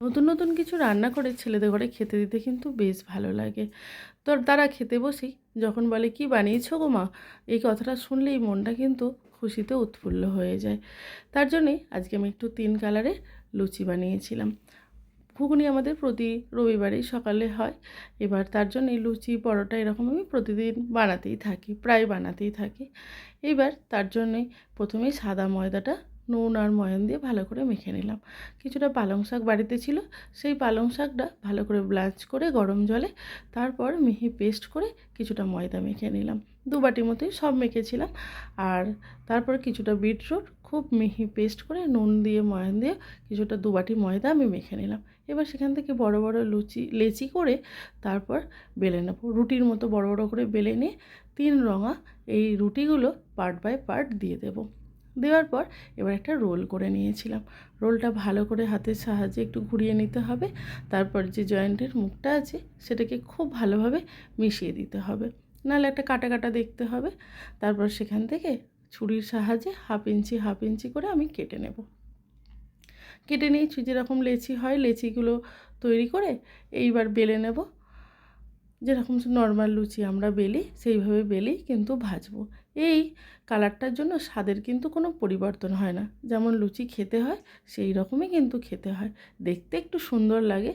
নতুন নতুন কিছু রান্না করে ছেলেদের ঘরে খেতে দিতে কিন্তু বেশ ভালো লাগে। তো তারা খেতে বসেই যখন বলে, "কি বানিয়েছো গো মা?" এই কথাটা শুনলেই মনটা কিন্তু খুশিতে উৎফুল্ল হয়ে যায়। তার জন্যেই আজকে আমি একটু 3 কালারের লুচি বানিয়েছিলাম। ঘুগনি আমাদের প্রতি রবিবারেই সকালে হয়। এবার তার জন্যই লুচি, পরোটা এরকম আমি প্রতিদিন বানাতেই থাকি, প্রায় বানাতেই থাকি। এইবার তার জন্যই প্রথমেই সাদা ময়দাটা নুন আর ময়ান দিয়ে ভালো করে মেখে নিলাম। কিছুটা পালং শাক বাড়িতে ছিল, সেই পালং শাকটা ভালো করে ব্লাঞ্চ করে গরম জলে তারপর মিহি পেস্ট করে কিছুটা ময়দা মেখে নিলাম। 2 বাটি মতোই সব মেখেছিলাম। আর তারপর কিছুটা বিটরুট খুব মিহি পেস্ট করে নুন দিয়ে ময়ান দিয়ে কিছুটা 2 বাটি ময়দা আমি মেখে নিলাম। এবার সেখান থেকে বড় বড় লেচি করে তারপর বেলে নেব। রুটির মতো বড় বড় করে বেলে নিয়ে 3 রঙা এই রুটিগুলো পার্ট বাই পার্ট দিয়ে দেব। দেওয়ার পর এবার একটা রোল করে নিয়েছিলাম। রোলটা ভালো করে হাতের সাহায্যে একটু ঘুরিয়ে নিতে হবে। তারপর যে জয়েন্টের মুখটা আছে সেটাকে খুব ভালোভাবে মিশিয়ে দিতে হবে, নাহলে একটা কাটা কাটা দেখতে হবে। তারপর সেখান থেকে ছুরির সাহায্যে হাফ ইঞ্চি করে আমি কেটে নেব। কেটে নিয়েছি, যেরকম লেচি হয় লেচিগুলো তৈরি করে এইবার বেলে নেব। যেরকম নর্মাল লুচি আমরা বেলি সেইভাবে বেলেই কিন্তু ভাজবো। এই কালারটার জন্য স্বাদের কিন্তু কোনো পরিবর্তন হয় না, যেমন লুচি খেতে হয় সেই রকমই কিন্তু খেতে হয়। দেখতে একটু সুন্দর লাগে,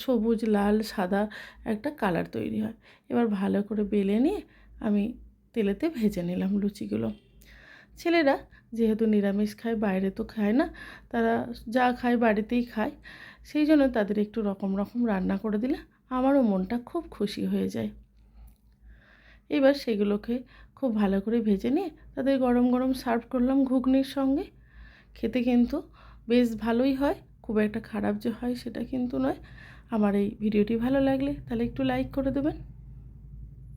সবুজ লাল সাদা একটা কালার তৈরি হয়। এবার ভালো করে বেলে নিয়ে আমি তেলেতে ভেজে নিলাম লুচিগুলো। ছেলেরা যেহেতু নিরামিষ খায়, বাইরে তো খায় না, তারা যা খায় বাড়িতেই খায়, সেই জন্য তাদের একটু রকম রকম রান্না করে দিলে আমারও মনটা খুব খুশি হয়ে যায়। এবার সেগুলোকে খুব ভালো করে ভেজে নিয়ে তাদের গরম গরম সার্ভ করলাম ঘুগনির সঙ্গে। খেতে কিন্তু বেশ ভালোই হয়, খুব একটা খারাপ যে হয় সেটা কিন্তু নয়। আমার এই ভিডিওটি ভালো লাগলে তাহলে একটু লাইক করে দেবেন।